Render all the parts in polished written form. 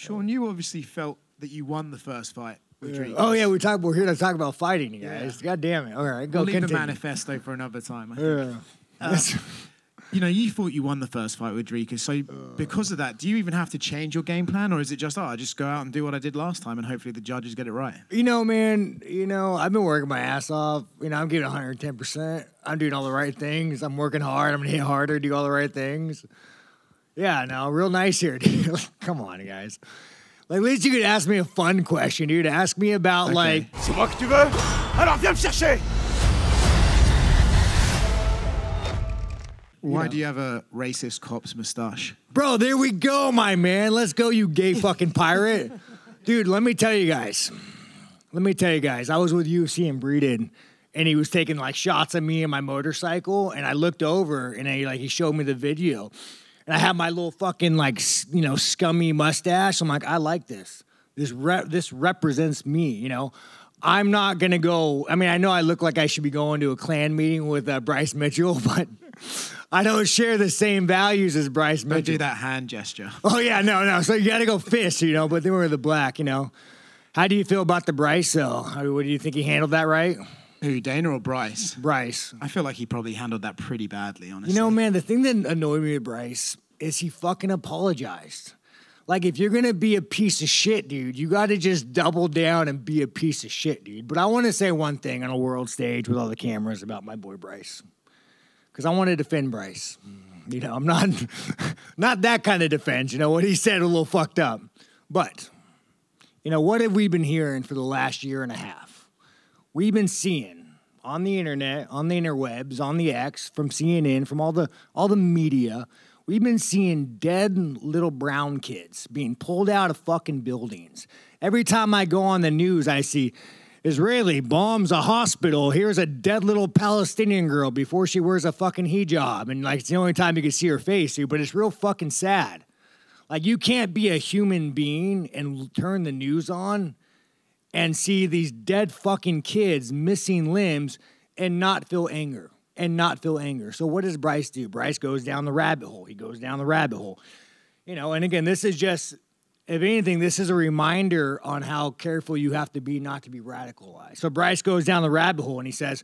Sean, you obviously felt that you won the first fight with Dricus. Oh yeah, we're here to talk about fighting, you guys. God damn it! All right, go. We'll leave the continue. manifesto for another time. I think. You know, you thought you won the first fight with Dricus, so because of that, do you even have to change your game plan, or is it just, I just go out and do what I did last time, and hopefully the judges get it right? You know, man, I've been working my ass off. I'm giving 110%. I'm doing all the right things. I'm working hard. I'm going to hit harder, do all the right things. Yeah, no, real nice here, dude. Come on, guys. Like, at least you could ask me a fun question, dude. Ask me about, like... C'est moi que tu veux? Alors viens me chercher! Why do you have a racist cop's mustache? Bro, there we go, my man. Let's go, you gay fucking pirate. Dude, let me tell you guys. I was with UFC and Breeden, and he was taking, like, shots at me and my motorcycle, and I looked over, and he showed me the video. And I had my little fucking, like, scummy mustache. I'm like, I like this. This represents me, I'm not going to go. I mean, I know I look like I should be going to a Klan meeting with Bryce Mitchell, but I don't share the same values as Bryce Mitchell. Don't do that hand gesture. Oh, yeah, no. So you got to go fist, but then we're the black, How do you feel about the Bryce, though? What do you think he handled that right? Who, Dana or Bryce? Bryce. I feel like he probably handled that pretty badly, honestly. Man, the thing that annoyed me with Bryce is he fucking apologized. Like, if you're going to be a piece of shit, dude, you got to just double down and be a piece of shit, dude. But I want to say one thing on a world stage with all the cameras about my boy Bryce. Because I want to defend Bryce. I'm not that kind of defense. What he said a little fucked up. But, what have we been hearing for the last year and a half? We've been seeing on the internet, on the interwebs, on the X, from CNN, from all the media, we've been seeing dead little brown kids being pulled out of fucking buildings. Every time I go on the news, I see Israeli bombs a hospital. Here's a dead little Palestinian girl before she wears a fucking hijab. And, like, it's the only time you can see her face, dude. But it's real fucking sad. Like, you can't be a human being and turn the news on and see these dead fucking kids missing limbs and not feel anger. So what does Bryce do? Bryce goes down the rabbit hole. And again, this is just, if anything, this is a reminder on how careful you have to be not to be radicalized. So Bryce goes down the rabbit hole and he says,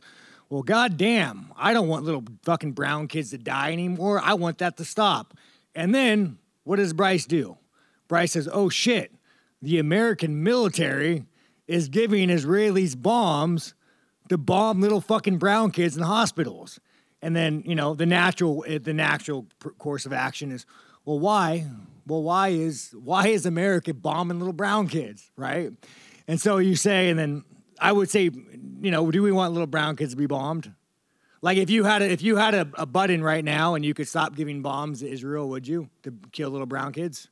well, goddamn, I don't want little fucking brown kids to die anymore. I want that to stop. And then what does Bryce do? Bryce says, oh shit, the American military is giving Israelis bombs to bomb little fucking brown kids in hospitals. And then, the natural course of action is, well, why? Well, why is America bombing little brown kids, right? And so you say, and then I would say, do we want little brown kids to be bombed? Like, if you had a button right now and you could stop giving bombs to Israel, would you, to kill little brown kids?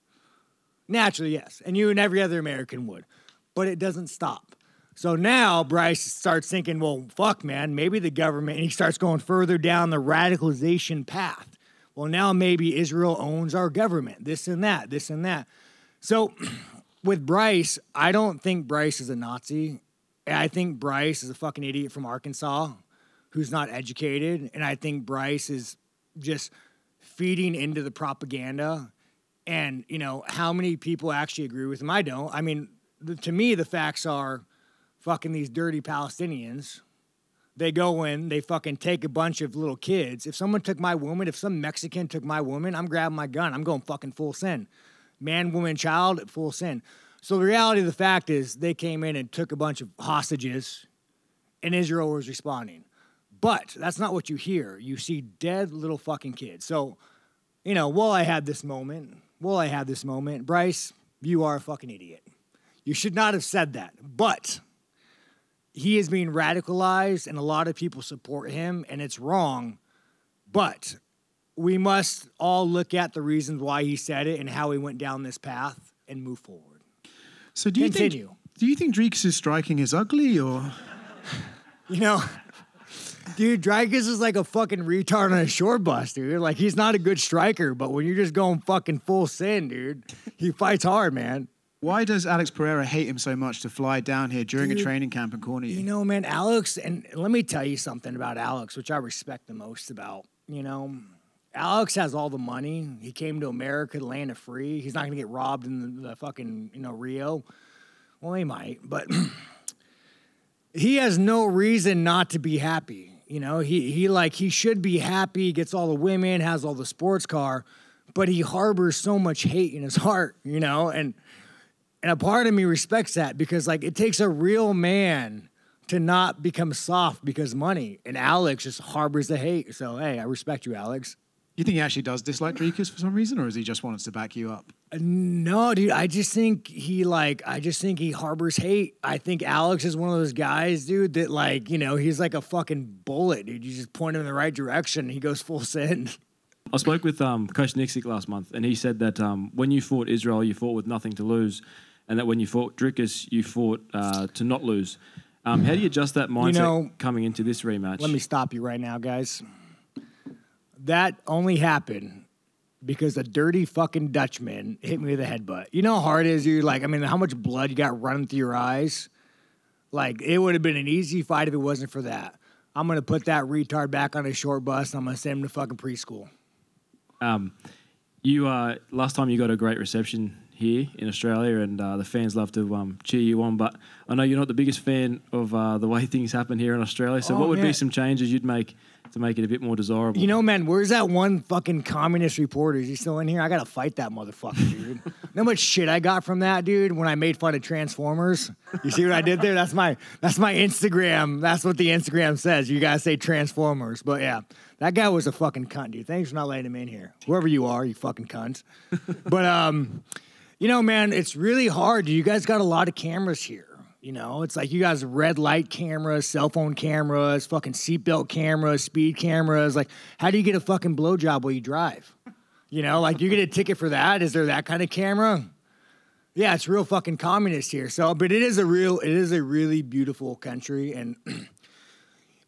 Naturally, yes. And you and every other American would. But it doesn't stop. So now Bryce starts thinking, well, fuck, man, maybe the government, and he starts going further down the radicalization path. Well, now maybe Israel owns our government, this and that. So with Bryce, I don't think Bryce is a Nazi. I think Bryce is a fucking idiot from Arkansas who's not educated. And I think Bryce is just feeding into the propaganda. And, how many people actually agree with him? I don't. I mean, to me, the facts are, fucking these dirty Palestinians, they go in, they fucking take a bunch of little kids. If someone took my woman, if some Mexican took my woman, I'm grabbing my gun. I'm going fucking full sin. Man, woman, child, full sin. So the reality of the fact is they came in and took a bunch of hostages, and Israel was responding. But that's not what you hear. You see dead little fucking kids. So, while I had this moment, Bryce, you are a fucking idiot. You should not have said that. But he is being radicalized, and a lot of people support him, and it's wrong. But we must all look at the reasons why he said it and how he went down this path and move forward. So do you think Dricus' striking is ugly, or? Dude, Dricus is like a fucking retard on a short bus, dude. Like, he's not a good striker, but when you're just going fucking full sin, dude, he fights hard, man. Why does Alex Pereira hate him so much to fly down here during a training camp and corner you? Man, Alex, and let me tell you something about Alex, which I respect the most about, Alex has all the money. He came to America, the land of free. He's not going to get robbed in the fucking, Rio. Well, he might, but he has no reason not to be happy. He should be happy, he gets all the women, has all the sports car, but he harbors so much hate in his heart, and a part of me respects that because, like, it takes a real man to not become soft because money, and Alex just harbors the hate. So, hey, I respect you, Alex. You think he actually does dislike Dricus for some reason, or is he just wants to back you up? No, dude. I just think he harbors hate. I think Alex is one of those guys, dude, that he's like a fucking bullet, dude. You just point him in the right direction, he goes full send. I spoke with Coach Nixick last month, and he said that when you fought Israel, you fought with nothing to lose, and that when you fought Dricus, you fought to not lose. How do you adjust that mindset coming into this rematch? Let me stop you right now, guys. That only happened because a dirty fucking Dutchman hit me with a headbutt. You know how hard it is, dude? How much blood you got running through your eyes? It would have been an easy fight if it wasn't for that. I'm going to put that retard back on a short bus, and I'm going to send him to fucking preschool. Last time you got a great reception here in Australia, and the fans love to cheer you on, but I know you're not the biggest fan of the way things happen here in Australia, so what would be some changes you'd make to make it a bit more desirable? Man, where's that one fucking communist reporter? Is he still in here? I got to fight that motherfucker, dude. You know how much shit I got from that, dude, when I made fun of Transformers? You see what I did there? That's my Instagram. That's what the Instagram says. You got to say Transformers. But, yeah, that guy was a fucking cunt, dude. Thanks for not letting him in here. Whoever you are, you fucking cunt. But, man, it's really hard. You guys got a lot of cameras here. It's like you guys red light cameras, cell phone cameras, fucking seatbelt cameras, speed cameras. Like, how do you get a fucking blowjob while you drive? You get a ticket for that? Is there that kind of camera? Yeah, it's real fucking communist here. So, but it is a really beautiful country. And,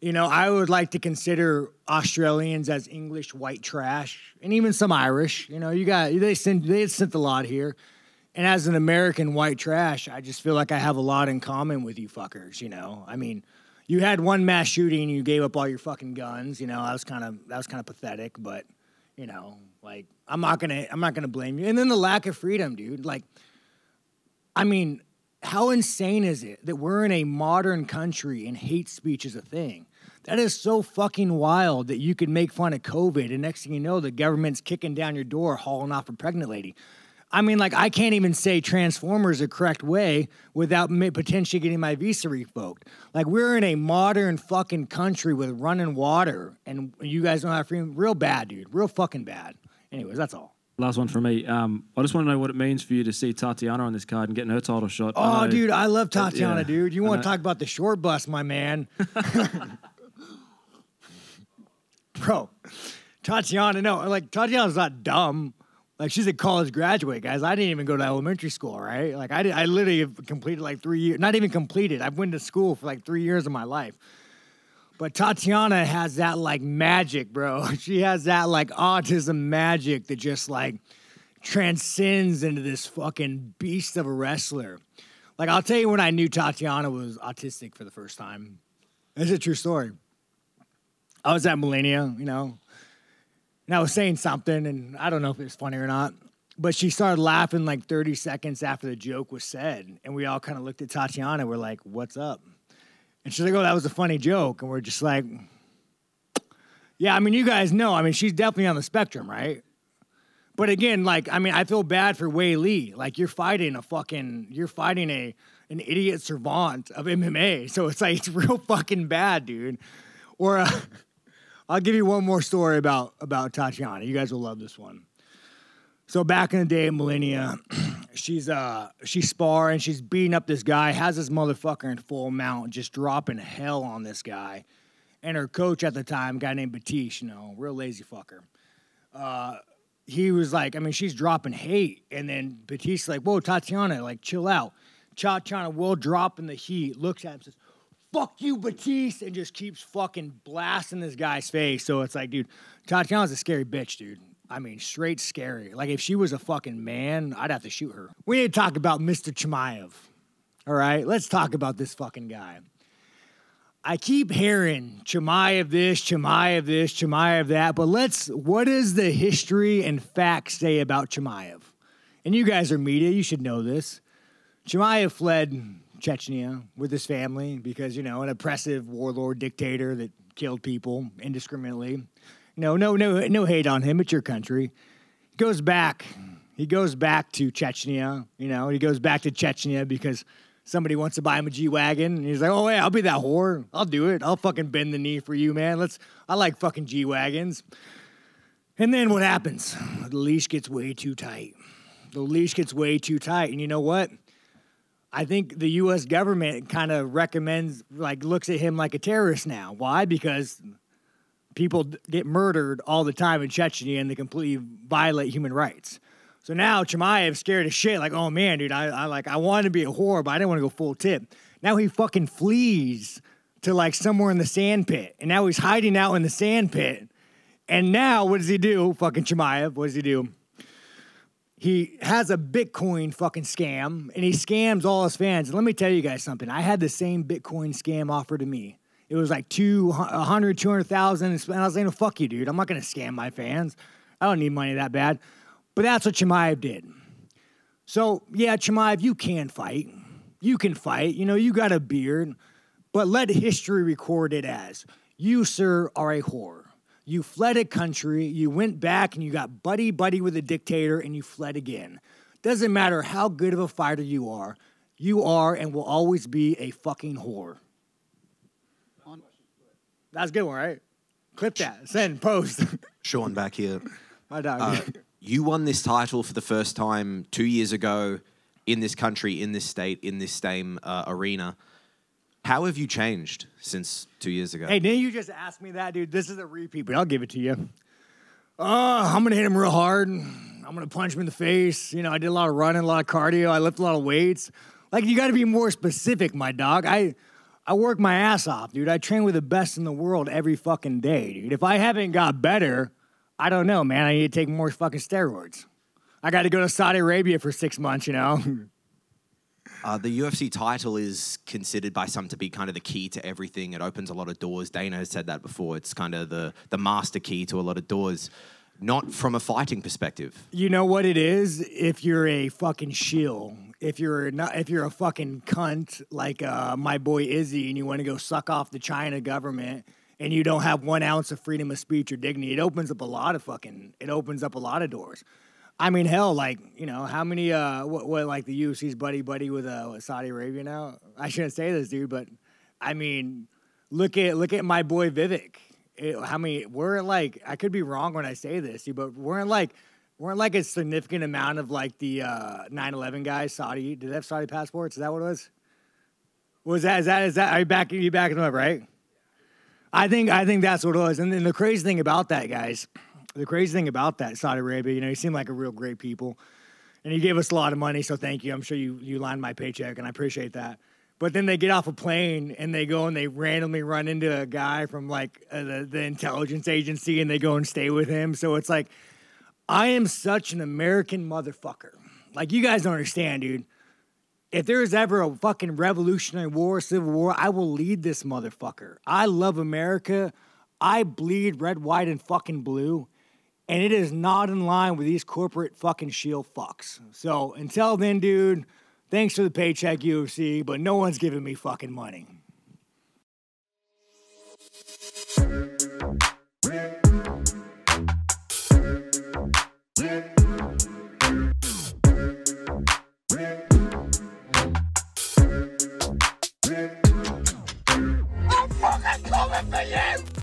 I would like to consider Australians as English white trash and even some Irish. They sent a lot here. And as an American white trash, I just feel like I have a lot in common with you fuckers, you had one mass shooting and you gave up all your fucking guns, that was kind of pathetic, but I'm not gonna blame you. And then the lack of freedom, dude. How insane is it that we're in a modern country and hate speech is a thing? That is so fucking wild that you could make fun of COVID and next thing you know, the government's kicking down your door, hauling off a pregnant lady. I can't even say Transformers the correct way without potentially getting my visa revoked. We're in a modern fucking country with running water, and you guys don't have freedom. Real bad, dude. Real fucking bad. Anyways, that's all. Last one from me. I just want to know what it means for you to see Tatiana on this card and getting her title shot. Oh, dude, I love Tatiana, dude. You want to talk about the short bus, my man. Bro, Tatiana, Tatiana's not dumb. She's a college graduate, guys. I didn't even go to elementary school, right? I literally have completed 3 years. Not even completed. I've went to school for 3 years of my life. But Tatiana has that, magic, bro. She has that, autism magic that just, transcends into this fucking beast of a wrestler. I'll tell you when I knew Tatiana was autistic for the first time. It's a true story. I was at Millennia, and I was saying something, and I don't know if it was funny or not, but she started laughing 30 seconds after the joke was said, and we all kind of looked at Tatiana, and we're like, what's up? And she's like, oh, that was a funny joke, and we're just like, yeah, you guys know, she's definitely on the spectrum, right? But again, I feel bad for Wei Li. You're fighting an idiot savant of MMA, so it's real fucking bad, dude. Or, I'll give you one more story about Tatiana. You guys will love this one. So back in the day at Millennia, she's sparring, she's beating up this guy, has this motherfucker in full mount, just dropping hell on this guy. And her coach at the time, a guy named Batish, real lazy fucker. He was she's dropping hate. And then Batish's like, whoa, Tatiana, chill out. Tatiana will drop in the heat, looks at him, says, fuck you, Batiste, and just keeps fucking blasting this guy's face. So it's dude, Tatiana's a scary bitch, dude. Straight scary. If she was a fucking man, I'd have to shoot her. We need to talk about Mr. Chimaev. All right? Let's talk about this fucking guy. I keep hearing Chimaev this, Chimaev this, Chimaev that, but what does the history and facts say about Chimaev? And you guys are media, you should know this. Chimaev fled Chechnya with his family because, you know, an oppressive warlord dictator that killed people indiscriminately. No hate on him. It's your country. He goes back to Chechnya. You know, he goes back to Chechnya because somebody wants to buy him a G-Wagon. And he's like, oh, yeah, I'll be that whore. I'll do it. I'll fucking bend the knee for you, man. I like fucking G-Wagons. And then what happens? The leash gets way too tight. And you know what? I think the U.S. government kind of looks at him like a terrorist now. Why? Because people get murdered all the time in Chechnya and they completely violate human rights. So now Chimaev's scared as shit. Like, oh man, dude, I wanted to be a whore, but I didn't want to go full tip. Now he fucking flees to like somewhere in the sand pit. And now he's hiding out in the sand pit. And now what does he do? Fucking Chimaev, what does he do? He has a Bitcoin fucking scam, and he scams all his fans. And let me tell you guys something. I had the same Bitcoin scam offered to me. It was like 200,000. And I was like, no, fuck you, dude. I'm not going to scam my fans. I don't need money that bad. But that's what Chimaev did. So, yeah, Chimaev, you can fight. You can fight. You know, you got a beard. But let history record it as, you, sir, are a whore. You fled a country, you went back and you got buddy-buddy with a dictator and you fled again. Doesn't matter how good of a fighter you are and will always be a fucking whore. That's a good one, right? Clip that. Send, post. Sean back here. My dog. You won this title for the first time 2 years ago in this country, in this state, in this same arena. How have you changed since 2 years ago? Hey, didn't you just ask me that, dude? This is a repeat, but I'll give it to you. I'm going to hit him real hard. I'm going to punch him in the face. You know, I did a lot of running, a lot of cardio. I lifted a lot of weights. Like, you got to be more specific, my dog. I work my ass off, dude. I train with the best in the world every fucking day, dude. If I haven't got better, I don't know, man. I need to take more fucking steroids. I got to go to Saudi Arabia for 6 months, you know? The UFC title is considered by some to be kind of the key to everything. It opens a lot of doors. Dana has said that before. It's kind of the master key to a lot of doors, not from a fighting perspective. You know what it is? If you're a fucking shill, if you're a fucking cunt like my boy Izzy, and you want to go suck off the China government, and you don't have 1 ounce of freedom of speech or dignity, it opens up a lot of doors. I mean, hell, like, you know, how many, what like the UFC's buddy with Saudi Arabia now? I shouldn't say this, dude, but I mean, look at my boy Vivek. We're like, I could be wrong when I say this, dude, but weren't like a significant amount of like the 9/11 guys Saudi. Did they have Saudi passports? Is that what it was? Is that? Are you backing them up, right? I think that's what it was. And then the crazy thing about that, guys. The crazy thing about that, Saudi Arabia, you know, you seem like a real great people. And you gave us a lot of money, so thank you. I'm sure you lined my paycheck, and I appreciate that. But then they get off a plane, and they go and they randomly run into a guy from, like, the intelligence agency, and they go and stay with him. So it's like, I am such an American motherfucker. Like, you guys don't understand, dude. If there's ever a fucking revolutionary war, civil war, I will lead this motherfucker. I love America. I bleed red, white, and fucking blue. And it is not in line with these corporate fucking shield fucks. So until then, dude, thanks for the paycheck, UFC, but no one's giving me fucking money. I'm fucking coming for you!